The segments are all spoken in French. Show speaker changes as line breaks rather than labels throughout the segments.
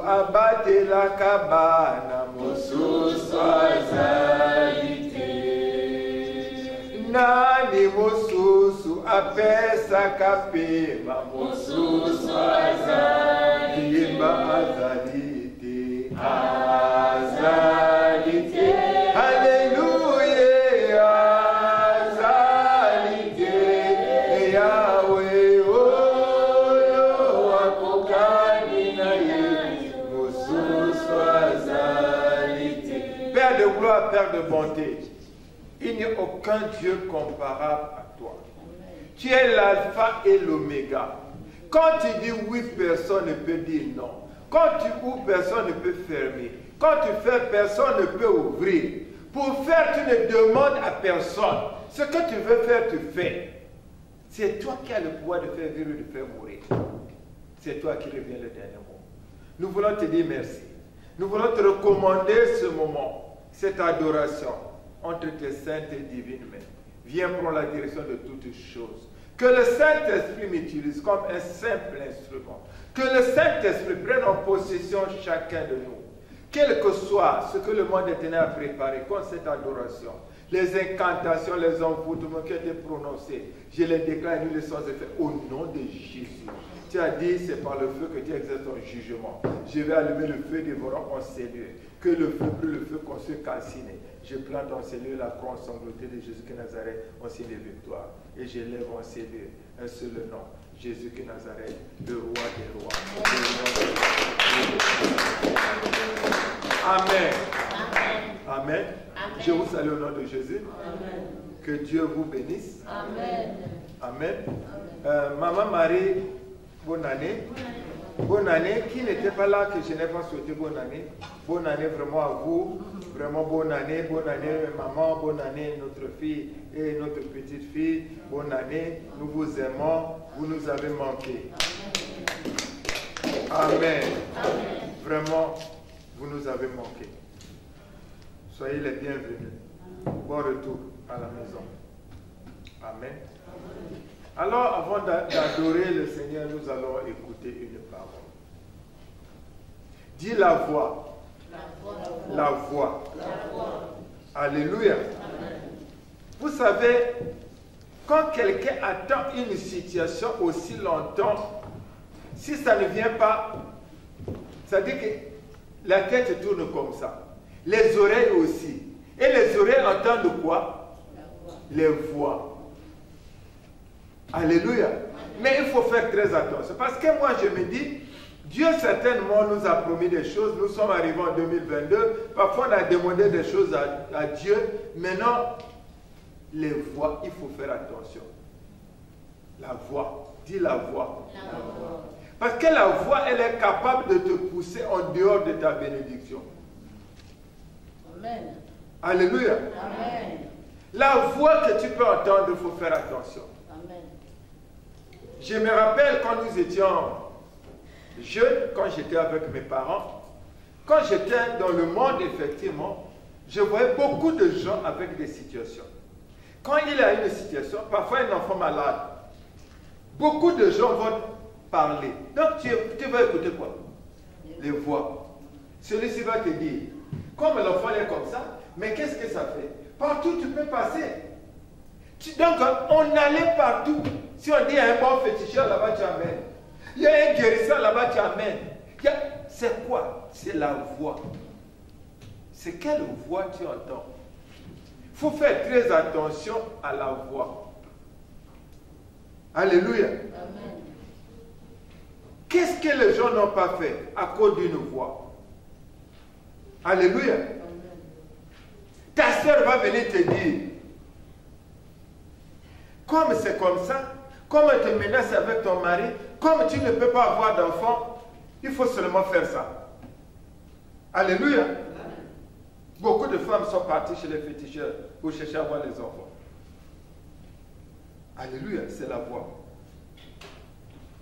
Abate la cabana, mosusu azalite. Nani mosusu apesa kapema, mosusu azalite. Yemba azalite, azalite. Hallelujah, azalite. Yahweh, oyo wakokani na ye. Père de gloire, Père de bonté, il n'y a aucun Dieu comparable à toi. Tu es l'alpha et l'oméga. Quand tu dis oui, personne ne peut dire non. Quand tu ouvres, personne ne peut fermer. Quand tu fais, personne ne peut ouvrir. Pour faire, tu ne demandes à personne. Ce que tu veux faire, tu fais. C'est toi qui as le pouvoir de faire vivre et de faire mourir. C'est toi qui reviens le dernier mot. Nous voulons te dire merci. Nous voulons te recommander ce moment, cette adoration entre tes saintes et divines mains. Viens prendre la direction de toutes choses. Que le Saint-Esprit m'utilise comme un simple instrument. Que le Saint-Esprit prenne en possession chacun de nous. Quel que soit ce que le monde éternel a préparé comme cette adoration, les incantations, les envoûtements qui ont été prononcés, je les déclare et nous les sommes faits au nom de Jésus. Tu as dit, c'est par le feu que tu exerces ton jugement. Je vais allumer le feu dévorant en cellule. Que le feu brûle, le feu qu'on se calcine. Je plante en cellule la croix ensanglantée de Jésus de Nazareth en signe de victoire. Et j'élève en cellule un seul nom, Jésus de Nazareth, le roi des rois. Amen. Amen. Amen. Je vous salue au nom de Jésus. Amen. Que Dieu vous bénisse. Amen. Amen. Maman Marie, bonne année. Bonne année. Qui n'était pas là que je n'ai pas souhaité bonne année? Bonne année vraiment à vous. Vraiment bonne année maman. Bonne année notre fille et notre petite fille. Bonne année. Nous vous aimons. Vous nous avez manqué. Amen. Amen. Vraiment, vous nous avez manqué. Soyez les bienvenus. Bon retour à la maison. Amen. Alors, avant d'adorer le Seigneur, nous allons écouter une parole. Dis la voix. La voix. Alléluia. Amen. Vous savez, quand quelqu'un attend une situation aussi longtemps, si ça ne vient pas, ça dit que la tête tourne comme ça. Les oreilles aussi. Et les oreilles entendent quoi? Les voix. Alléluia. Mais il faut faire très attention. Parce que moi, je me dis, Dieu certainement nous a promis des choses. Nous sommes arrivés en 2022. Parfois, on a demandé des choses à Dieu. Maintenant, les voix, il faut faire attention. La voix. Dis la voix. La voix. Parce que la voix, elle est capable de te pousser en dehors de ta bénédiction. Amen. Alléluia. Amen. La voix que tu peux entendre, il faut faire attention. Amen. Je me rappelle quand nous étions jeunes, quand j'étais avec mes parents, quand j'étais dans le monde, effectivement, je voyais beaucoup de gens avec des situations. Quand il y a une situation, parfois un enfant malade, beaucoup de gens vont parler. Donc tu vas écouter quoi? Les voix. Celui-ci va te dire, comme l'enfant est comme ça, mais qu'est-ce que ça fait? Partout tu peux passer. Donc on allait partout. Si on dit il y a un bon féticheur là-bas, tu amènes. Il y a un guérisseur là-bas, tu amènes. C'est quoi? C'est la voix. C'est quelle voix tu entends? Il faut faire très attention à la voix. Alléluia. Amen. Qu'est-ce que les gens n'ont pas fait à cause d'une voix? Alléluia. Amen. Ta soeur va venir te dire, comme c'est comme ça, comme elle te menace avec ton mari, comme tu ne peux pas avoir d'enfant, il faut seulement faire ça. Alléluia. Beaucoup de femmes sont parties chez les féticheurs pour chercher à avoir des enfants. Alléluia, c'est la voix.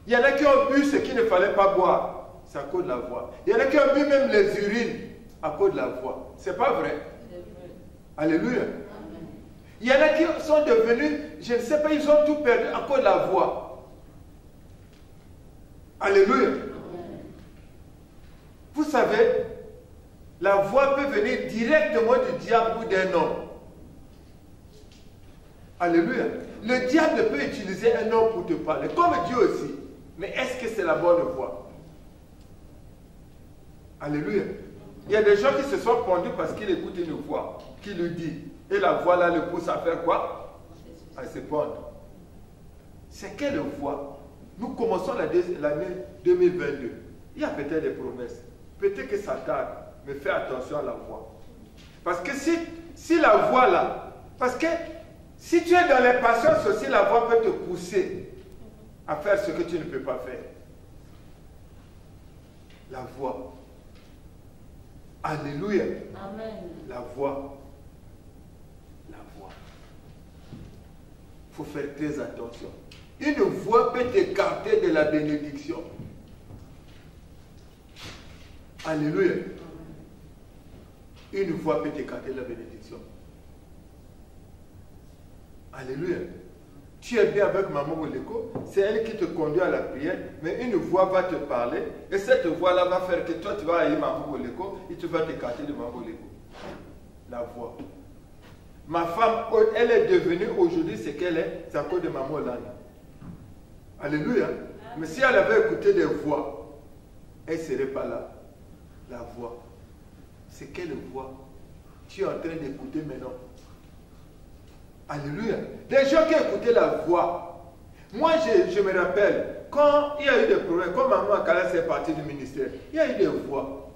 Il y en a qui ont bu ce qu'il ne fallait pas boire. C'est à cause de la voix. Il y en a qui ont bu même les urines à cause de la voix. C'est pas vrai. Alléluia. Il y en a qui sont devenus, je ne sais pas, ils ont tout perdu à cause de la voix. Alléluia. Vous savez, la voix peut venir directement du diable ou d'un homme. Alléluia. Le diable peut utiliser un homme pour te parler, comme Dieu aussi. Mais est-ce que c'est la bonne voix? Alléluia. Il y a des gens qui se sont pendus parce qu'ils écoutent une voix qui lui dit. Et la voix là le pousse à faire quoi? À se pendre. C'est quelle voix? Nous commençons l'année 2022. Il y a peut-être des promesses. Peut-être que ça tarde. Mais fais attention à la voix. Parce que si la voix là, parce que si tu es dans l'impatience aussi, la voix peut te pousser à faire ce que tu ne peux pas faire. La voix. Alléluia.
Amen.
La voix. La voix. Il faut faire très attention. Une voix peut t'écarter de la bénédiction. Alléluia. Une voix peut t'écarter de la bénédiction. Alléluia. Tu es bien avec Maman Moleko, c'est elle qui te conduit à la prière, mais une voix va te parler, et cette voix-là va faire que toi tu vas haïr Maman Moleko, et tu vas t'écarter de Maman Moleko. La voix. Ma femme, elle est devenue aujourd'hui ce qu'elle est, c'est à cause de Maman Olana. Alléluia. Mais si elle avait écouté des voix, elle ne serait pas là. La voix. C'est quelle voix tu es en train d'écouter maintenant? Alléluia. Des gens qui écoutaient la voix. Moi, je me rappelle, quand il y a eu des problèmes, quand maman Akala s'est partie du ministère, il y a eu des voix.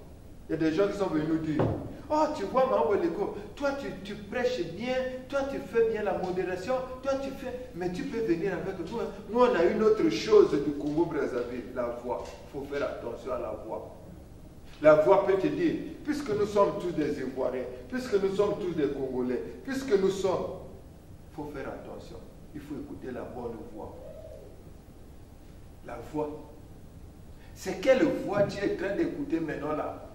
Il y a des gens qui sont venus nous dire, oh, tu vois, maman Boleko, toi, tu prêches bien, toi, tu fais bien la modération, toi, tu fais, mais tu peux venir avec nous. Nous, on a une autre chose du Congo-Brazzaville, la voix. Il faut faire attention à la voix. La voix peut te dire, puisque nous sommes tous des Ivoiriens, puisque nous sommes tous des Congolais, puisque nous sommes, il faut faire attention. Il faut écouter la bonne voix. La voix. C'est quelle voix tu es en train d'écouter maintenant là?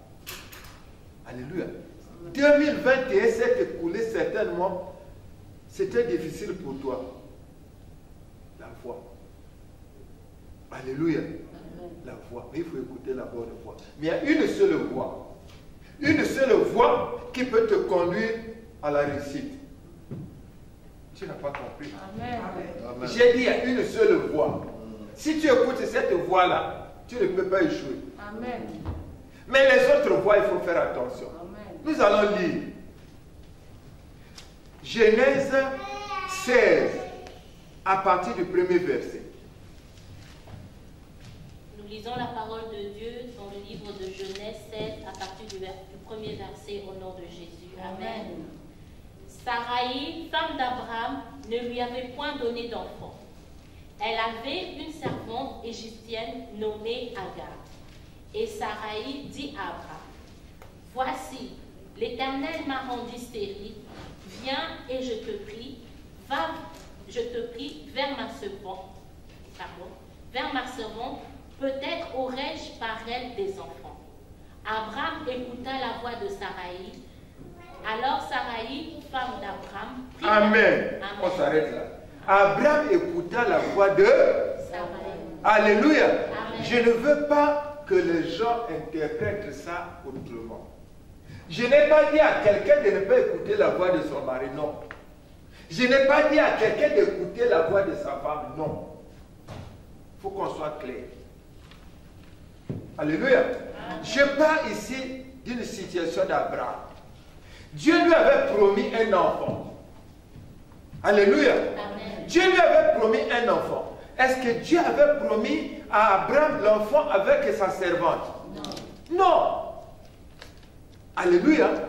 Alléluia. 2021 s'est écoulé certainement. C'était difficile pour toi. La voix. Alléluia. La voix. Mais il faut écouter la bonne voix. Mais il y a une seule voix. Une seule voix qui peut te conduire à la réussite. Tu n'as pas compris.
Amen.
Amen. J'ai dit il y a une seule voix. Si tu écoutes cette voix-là, tu ne peux pas échouer.
Amen.
Mais les autres voix, il faut faire attention.
Amen.
Nous allons lire Genèse 16 à partir du premier verset.
Nous lisons la parole de Dieu dans le livre de Genèse 16 à partir du premier verset au nom de Jésus. Amen. Sarai, femme d'Abraham, ne lui avait point donné d'enfant. Elle avait une servante égyptienne nommée Agar. Et Sarai dit à Abraham, « Voici, l'Éternel m'a rendu stérile. Viens et je te prie, vers ma servante, peut-être aurai-je par elle des enfants. » Abraham écouta la voix de Sarai. Alors Sarai, femme d'Abraham, prit...
Amen. On s'arrête là. Abraham écouta la voix de
Sarai.
Alléluia.
Amen.
Je ne veux pas que les gens interprètent ça autrement. Je n'ai pas dit à quelqu'un de ne pas écouter la voix de son mari, non. Je n'ai pas dit à quelqu'un d'écouter la voix de sa femme, non. Il faut qu'on soit clair. Alléluia. Amen. Je parle ici d'une situation d'Abraham. Dieu lui avait promis un enfant. Alléluia. Amen. Dieu lui avait promis un enfant. Est-ce que Dieu avait promis à Abraham l'enfant avec sa servante?
Non.
Non. Alléluia.
Amen.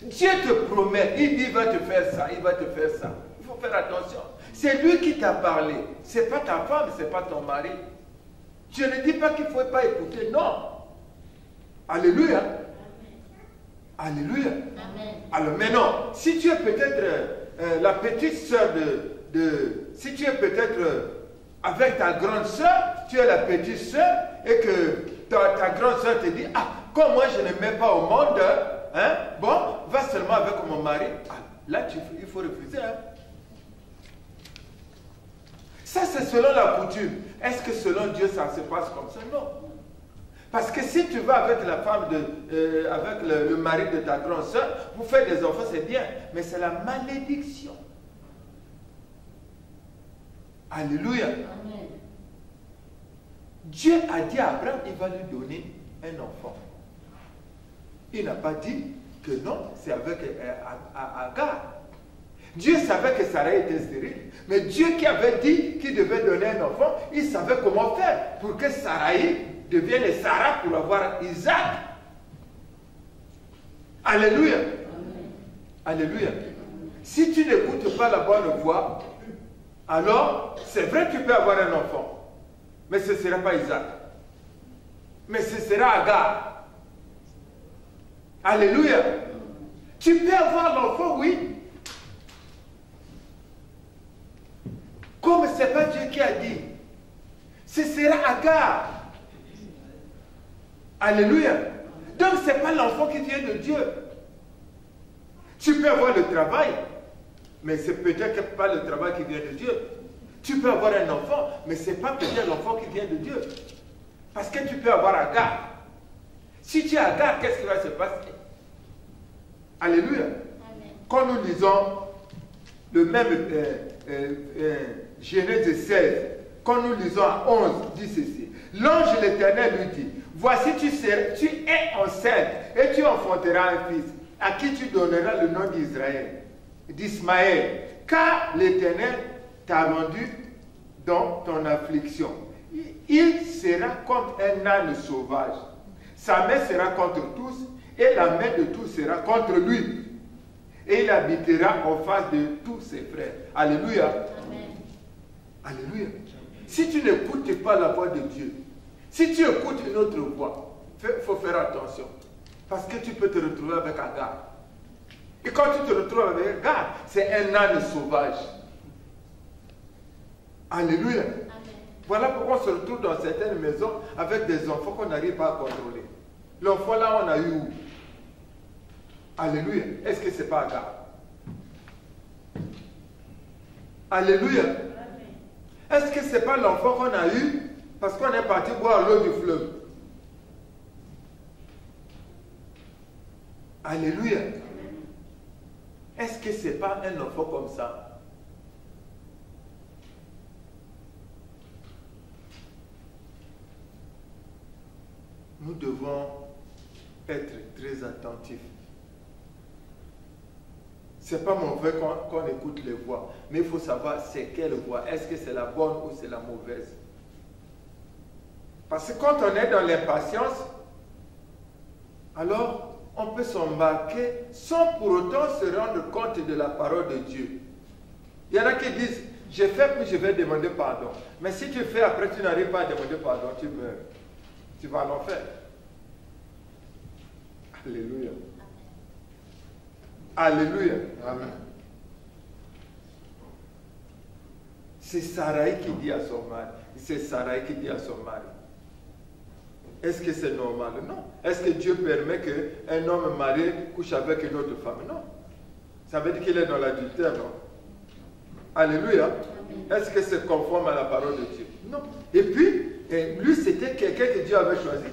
Dieu te promet, il dit il va te faire ça, il va te faire ça. Il faut faire attention. C'est lui qui t'a parlé. Ce n'est pas ta femme, ce n'est pas ton mari. Je ne dis pas qu'il ne faut pas écouter, non. Alléluia. Alléluia.
Amen.
Alors maintenant, si tu es peut-être la petite soeur si tu es peut-être avec ta grande soeur, tu es la petite soeur et que ta grande soeur te dit, ah, comme moi je ne mets pas au monde, hein, bon, va seulement avec mon mari. Ah, là, il faut refuser. Hein. Ça, c'est selon la coutume. Est-ce que selon Dieu, ça se passe comme ça? Non. Parce que si tu vas avec la femme, avec le mari de ta grande soeur, vous faites des enfants, c'est bien. Mais c'est la malédiction. Alléluia.
Amen.
Dieu a dit à Abraham, il va lui donner un enfant. Il n'a pas dit que non, c'est avec Agar. Dieu savait que Sarah était stérile. Mais Dieu qui avait dit qu'il devait donner un enfant, il savait comment faire pour que Sarai devienne Sarah pour avoir Isaac. Alléluia.
Amen.
Alléluia. Si tu n'écoutes pas la bonne voix, alors c'est vrai que tu peux avoir un enfant. Mais ce ne sera pas Isaac. Mais ce sera Agar. Alléluia. Tu peux avoir l'enfant, oui. Comme ce n'est pas Dieu qui a dit. Ce sera Agar. Alléluia. Donc ce n'est pas l'enfant qui vient de Dieu. Tu peux avoir le travail, mais c'est peut-être pas le travail qui vient de Dieu. Tu peux avoir un enfant, mais ce n'est pas peut-être l'enfant qui vient de Dieu. Parce que tu peux avoir Agar. Si tu as Agar, qu'est-ce qui va se passer? Alléluia.
Amen.
Quand nous lisons le même Genèse 16, quand nous lisons à 11, dit ceci. L'ange de l'Éternel lui dit, voici tu es enceinte et tu enfanteras un fils, à qui tu donneras le nom d'Ismaël, car l'Éternel t'a rendu dans ton affliction. Il sera comme un âne sauvage. Sa main sera contre tous, et la main de tous sera contre lui. Et il habitera en face de tous ses frères. Alléluia.
Amen.
Alléluia. Si tu n'écoutes pas la voix de Dieu, si tu écoutes une autre voix, il faut faire attention. Parce que tu peux te retrouver avec Agar. Et quand tu te retrouves avec Agar, c'est un âne sauvage. Alléluia.
Amen.
Voilà pourquoi on se retrouve dans certaines maisons avec des enfants qu'on n'arrive pas à contrôler. L'enfant là, on a eu où? Alléluia. Est-ce que ce n'est pas Agar? Alléluia. Est-ce que ce n'est pas l'enfant qu'on a eu parce qu'on est parti boire l'eau du fleuve? Alléluia. Est-ce que ce n'est pas un enfant comme ça? Nous devons être très attentifs. Ce n'est pas mauvais qu'on écoute les voix, mais il faut savoir c'est quelle voix. Est-ce que c'est la bonne ou c'est la mauvaise? Parce que quand on est dans l'impatience, alors on peut s'embarquer sans pour autant se rendre compte de la parole de Dieu. Il y en a qui disent, j'ai fait puis je vais demander pardon. Mais si tu fais après, tu n'arrives pas à demander pardon, tu meurs. Tu vas à l'enfer. Alléluia. Alléluia. Amen. C'est Sarai qui dit à son mari. C'est Sarai qui dit à son mari. Est-ce que c'est normal? Non. Est-ce que Dieu permet qu'un homme marié couche avec une autre femme? Non. Ça veut dire qu'il est dans l'adultère, non? Alléluia. Est-ce que c'est conforme à la parole de Dieu? Non. Et puis, lui, c'était quelqu'un que Dieu avait choisi.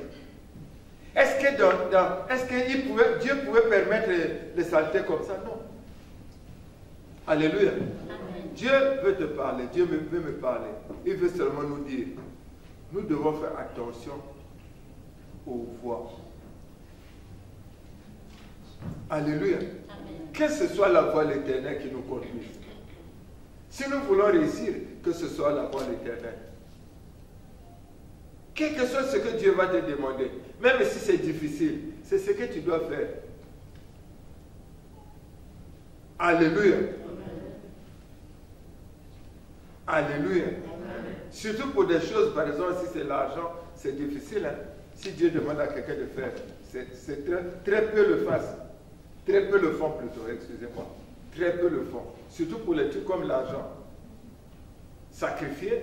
Est-ce que Dieu pouvait permettre les saletés comme ça? Non. Alléluia.
Amen.
Dieu veut te parler, Dieu veut me parler. Il veut seulement nous dire, nous devons faire attention aux voix. Alléluia.
Amen.
Que ce soit la voix de l'Éternel qui nous conduise. Si nous voulons réussir, que ce soit la voix de l'Éternel. Quel que soit ce que Dieu va te demander, même si c'est difficile, c'est ce que tu dois faire. Alléluia. Alléluia. Surtout pour des choses, par exemple, si c'est l'argent, c'est difficile. Hein? Si Dieu demande à quelqu'un de faire, c'est très peu le fassent. Très peu le font plutôt, excusez-moi. Très peu le font. Surtout pour les trucs comme l'argent. Sacrifier,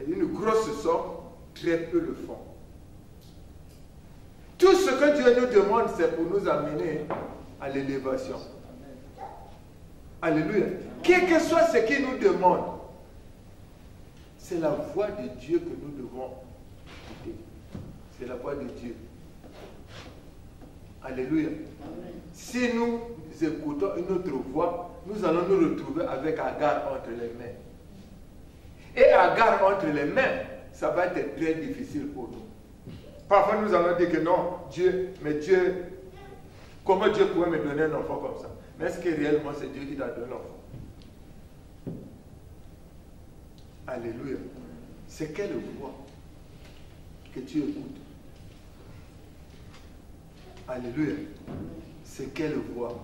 une grosse somme, très peu le font. Tout ce que Dieu nous demande, c'est pour nous amener à l'élévation. Alléluia. Quel que soit ce qu'il nous demande, c'est la voix de Dieu que nous devons écouter. C'est la voix de Dieu. Alléluia. Si nous écoutons une autre voix, nous allons nous retrouver avec Agar entre les mains. Et Agar entre les mains, ça va être très difficile pour nous. Parfois nous allons dire que non, mais Dieu, comment Dieu pourrait me donner un enfant comme ça? Mais est-ce que réellement c'est Dieu qui t'a donné l'enfant? Alléluia. C'est quelle voix que tu écoutes? Alléluia. C'est quelle voix?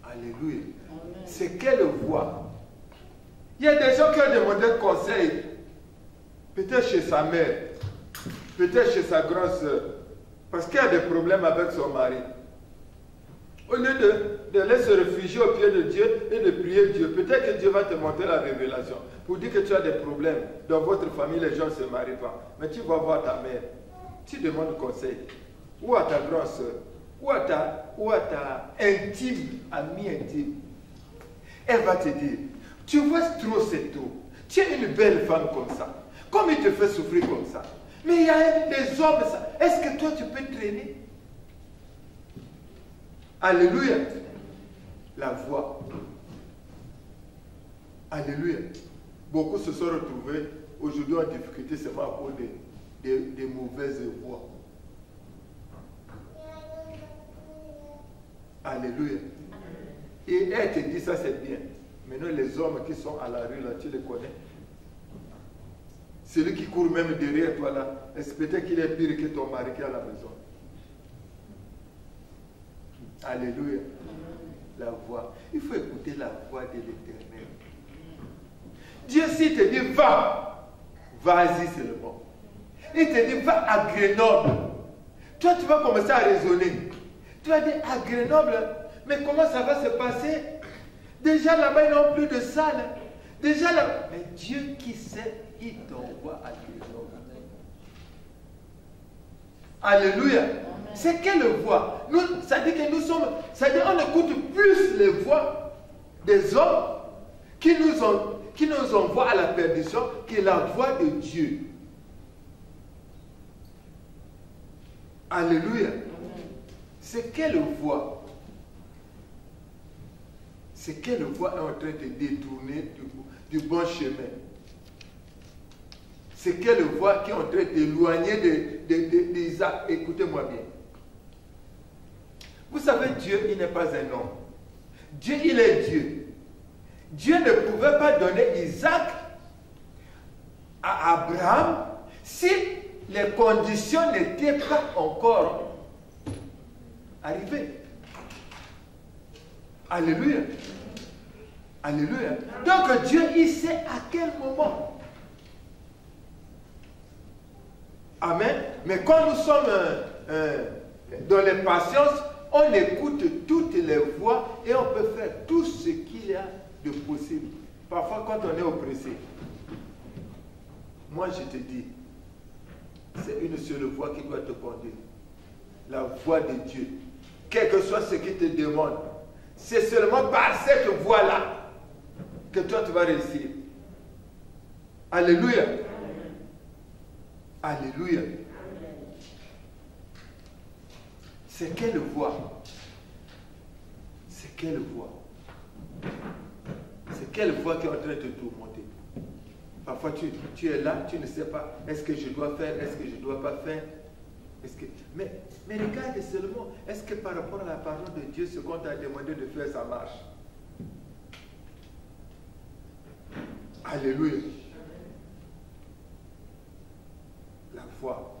Alléluia. C'est quelle voix? Il y a des gens qui ont demandé conseil, peut-être chez sa mère, peut-être chez sa grande soeur, parce qu'il y a des problèmes avec son mari. Au lieu d'aller se réfugier au pied de Dieu et de prier Dieu, peut-être que Dieu va te montrer la révélation pour dire que tu as des problèmes. Dans votre famille, les gens ne se marient pas. Mais tu vas voir ta mère, tu demandes conseil, ou à ta grande soeur, ou à ta intime, amie intime. Elle va te dire, tu vois trop c'est tout. Tu es une belle femme comme ça. Comme il te fait souffrir comme ça. Mais il y a des hommes, ça. Est-ce que toi tu peux traîner? Alléluia. La voix. Alléluia. Beaucoup se sont retrouvés aujourd'hui en difficulté seulement à cause des mauvaises voix. Alléluia. Et elle te dit ça c'est bien. Maintenant les hommes qui sont à la rue là, tu les connais? Celui qui court même derrière toi là, est-ce peut-être qu'il est pire que ton mari qui est à la maison? Alléluia. La voix. Il faut écouter la voix de l'Éternel. Dieu s'il te dit va, vas-y seulement. Il te dit va à Grenoble. Toi tu vas commencer à raisonner. Tu vas dire à Grenoble, mais comment ça va se passer? Déjà là-bas ils n'ont plus de salle. Déjà là, mais Dieu qui sait, il t'envoie à Grenoble. Alléluia. C'est quelle voix? Ça dit que nous sommes, ça dit on écoute plus les voix des hommes qui nous envoient à la perdition que la voix de Dieu. Alléluia. C'est quelle voix? C'est quelle voix est en train de détourner du bon chemin? C'est quelle voix qui est en train d'éloigner d'Isaac? Écoutez-moi bien. Vous savez, Dieu, il n'est pas un homme. Dieu, il est Dieu. Dieu ne pouvait pas donner Isaac à Abraham si les conditions n'étaient pas encore arrivées. Alléluia. Alléluia. Donc Dieu, il sait à quel moment. Amen. Mais quand nous sommes dans les patiences, on écoute toutes les voix et on peut faire tout ce qu'il y a de possible. Parfois, quand on est oppressé, moi je te dis, c'est une seule voix qui doit te conduire. La voix de Dieu. Quel que soit ce qu'il te demande, c'est seulement par cette voix-là que toi tu vas réussir. Alléluia. Alléluia. C'est quelle voix? C'est quelle voix? C'est quelle voix qui est en train de te tourmenter? Parfois tu es là, tu ne sais pas, est-ce que je dois faire, est-ce que je ne dois pas faire? Mais regarde seulement, est-ce que par rapport à la parole de Dieu, ce qu'on t'a demandé de faire, ça marche? Alléluia. La foi.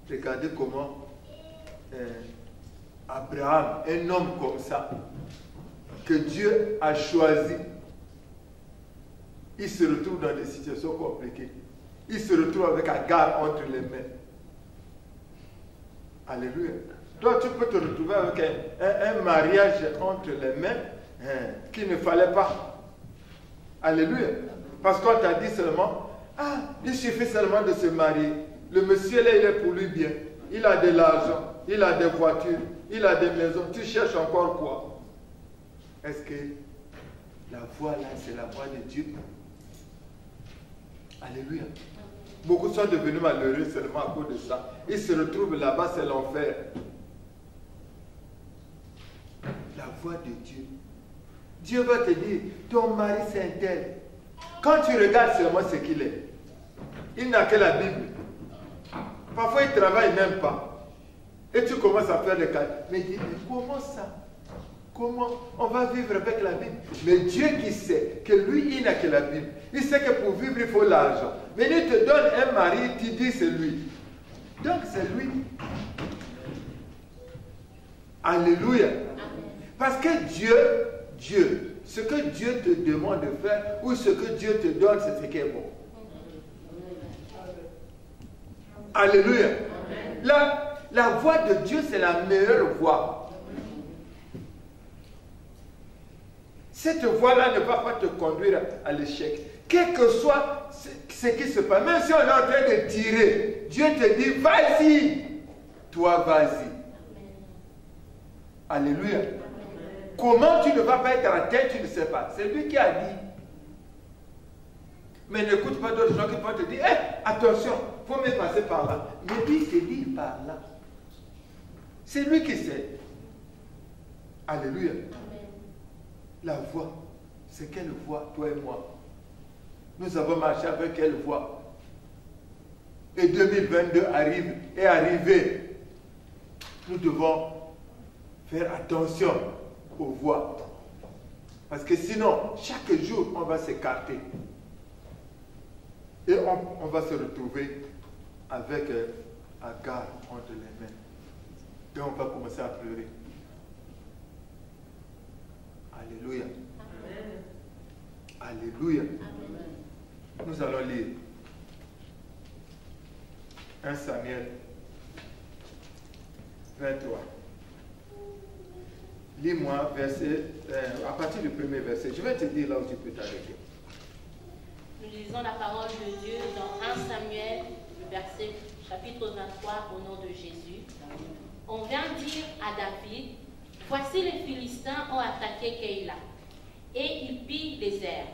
Regardez comment Abraham, un homme comme ça, que Dieu a choisi, il se retrouve dans des situations compliquées. Il se retrouve avec Agar entre les mains. Alléluia. Donc tu peux te retrouver avec un mariage entre les mains qu'il ne fallait pas. Alléluia. Parce qu'on t'a dit seulement, il suffit seulement de se marier. Le monsieur là, il est pour lui bien. Il a de l'argent, il a des voitures, il a des maisons. Tu cherches encore quoi? Est-ce que la voie là, c'est la voie de Dieu? Alléluia. Beaucoup sont devenus malheureux seulement à cause de ça. Ils se retrouvent là-bas, c'est l'enfer. La voie de Dieu. Dieu va te dire, ton mari c'est un tel. Quand tu regardes seulement ce qu'il est, il n'a que la Bible. Parfois il ne travaille même pas. Et tu commences à faire des calculs. Mais dis, comment ça? Comment on va vivre avec la Bible? Mais Dieu qui sait que lui, il n'a que la Bible. Il sait que pour vivre, il faut l'argent. Mais il te donne un mari, tu dis c'est lui. Donc c'est lui. Alléluia. Parce que Dieu, ce que Dieu te demande de faire ou ce que Dieu te donne, c'est ce qui est bon. Alléluia. La voie de Dieu, c'est la meilleure voie. Cette voie-là ne va pas te conduire à l'échec. Quel que soit ce qui se passe, même si on est en train de tirer, Dieu te dit, vas-y. Toi, vas-y. Alléluia. Comment tu ne vas pas être atteint, tu ne sais pas. C'est lui qui a dit. Mais n'écoute pas d'autres gens qui vont te dire, attention, il faut me passer par là. Mais lui, c'est dit par là. C'est lui qui sait. Alléluia. La voie, c'est quelle voie, toi et moi? Nous avons marché avec quelle voie? Et 2022 est arrivé. Nous devons faire attention aux voies. Parce que sinon, chaque jour, on va s'écarter. Et on va se retrouver avec Agar entre les mains. Et on va commencer à pleurer. Alléluia. Amen. Alléluia. Amen. Nous allons lire 1 Samuel 23. Lis-moi à partir du premier verset. Je vais te dire là où tu peux t'arrêter.
Nous lisons la parole de Dieu dans 1 Samuel, le verset chapitre 23 au nom de Jésus. On vient dire à David, voici les Philistins ont attaqué Keïla, et ils pillent les airs.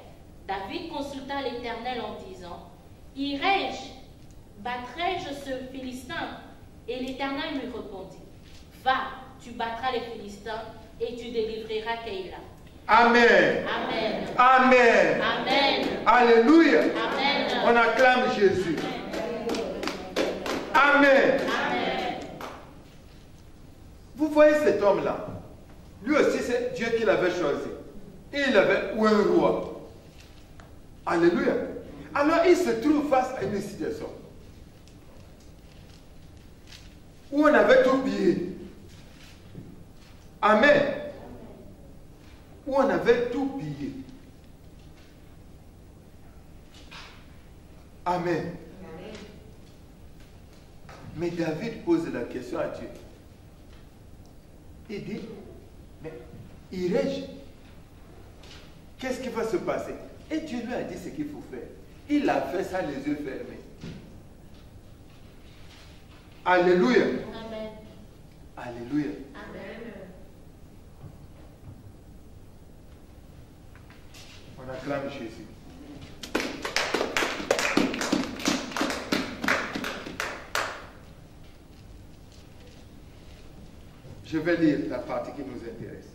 David consulta l'Éternel en disant, irai-je, battrai-je ce Philistin? Et l'Éternel lui répondit, va, tu battras les Philistins, et tu délivreras Keïla.
Amen.
Amen.
Amen.
Amen.
Alléluia.
Amen.
On acclame Jésus. Amen.
Amen.
Vous voyez cet homme-là? Lui aussi, c'est Dieu qui l'avait choisi. Et il avait un roi. Alléluia. Alors, il se trouve face à une situation où on avait tout pillé. Amen. Où on avait tout pillé. Amen. Mais David pose la question à Dieu. Il dit, mais irai-je? Qu'est-ce qui va se passer? Et Dieu lui a dit ce qu'il faut faire. Il a fait ça les yeux fermés. Alléluia.
Amen.
Alléluia.
Amen.
On acclame Jésus. Je vais lire la partie qui nous intéresse.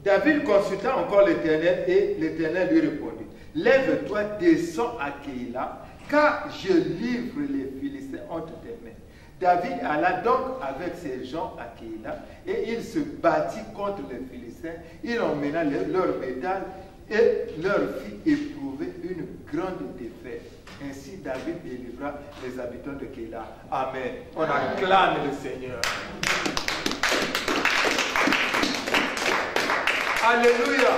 David consulta encore l'Éternel et l'Éternel lui répondit, lève-toi, descends à Keïla, car je livre les Philistins entre tes mains. David alla donc avec ses gens à Keïla et il se battit contre les Philistins. Il emmena leur métal et leur fit éprouver une grande défaite. Ainsi, David délivra les habitants de Kéla. Amen. On acclame le Seigneur. Alléluia.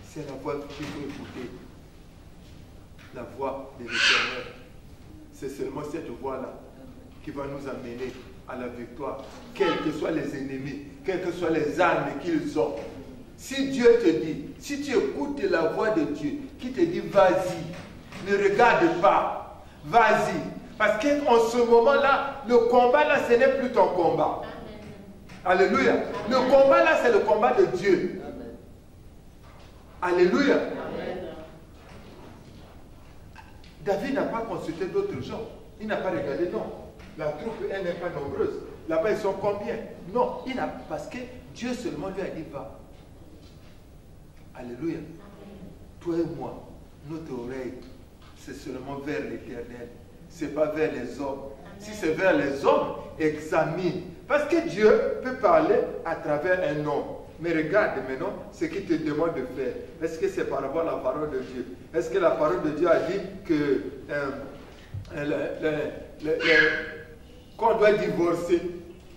C'est la voix qu'il faut écouter. La voix de l'Éternel. C'est seulement cette voix-là qui va nous amener à la victoire. Quels que soient les ennemis, quelles que soient les armes qu'ils ont. Si Dieu te dit, si tu écoutes la voix de Dieu, qui te dit vas-y, ne regarde pas, vas-y. Parce qu'en ce moment-là, le combat là, ce n'est plus ton combat. Alléluia. Le combat là, c'est le combat de Dieu. Alléluia. David n'a pas consulté d'autres gens. Il n'a pas regardé, non. La troupe, elle n'est pas nombreuse. Là-bas, ils sont combien? Non, il n'a, parce que Dieu seulement lui a dit va. Alléluia. Toi et moi, notre oreille, c'est seulement vers l'Éternel. Ce n'est pas vers les hommes. Si c'est vers les hommes, examine. Parce que Dieu peut parler à travers un homme. Mais regarde maintenant ce qu'il te demande de faire. Est-ce que c'est par rapport à la parole de Dieu? Est-ce que la parole de Dieu a dit que qu'on doit divorcer?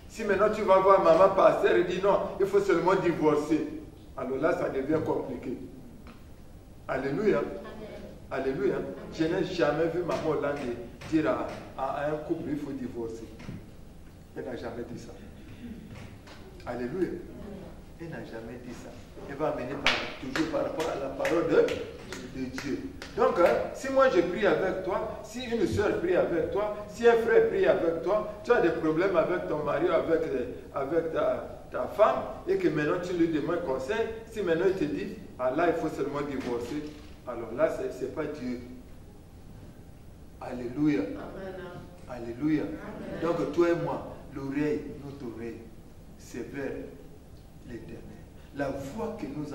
Si maintenant tu vas voir maman pasteur et dit non, il faut seulement divorcer. Alors là, ça devient compliqué. Alléluia. Alléluia. Je n'ai jamais vu maman Hollande dire à un couple, il faut divorcer. Elle n'a jamais dit ça. Alléluia. Elle n'a jamais dit ça. Elle va amener toujours par rapport à la parole de Dieu. Donc, si moi je prie avec toi, si une soeur prie avec toi, si un frère prie avec toi, tu as des problèmes avec ton mari, avec ta femme, et que maintenant tu lui demandes conseil, si maintenant il te dit, ah là il faut seulement divorcer, alors là ce n'est pas Dieu. Alléluia. Amen. Alléluia. Amen. Donc toi et moi, l'oreille, notre oreille, c'est vers l'Éternel. La voix que nous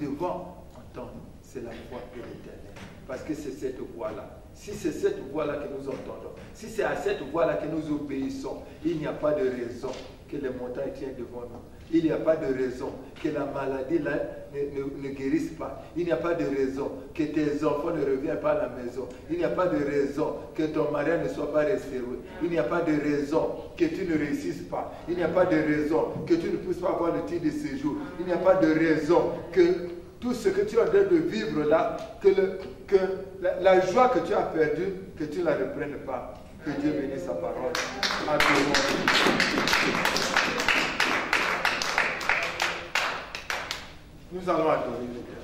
devons entendre, c'est la voix de l'Éternel. Parce que c'est cette voix-là. Si c'est cette voix-là que nous entendons, si c'est à cette voix-là que nous obéissons, il n'y a pas de raison que les montagnes tiennent devant nous. Il n'y a pas de raison que la maladie là ne guérisse pas. Il n'y a pas de raison que tes enfants ne reviennent pas à la maison. Il n'y a pas de raison que ton mari ne soit pas restauré. Il n'y a pas de raison que tu ne réussisses pas. Il n'y a pas de raison que tu ne puisses pas avoir le titre de séjour. Il n'y a pas de raison que tout ce que tu as en train de vivre là, que la joie que tu as perdue, que tu ne la reprennes pas. Que Dieu bénisse sa parole. Amen. Nous allons adorer le Dieu.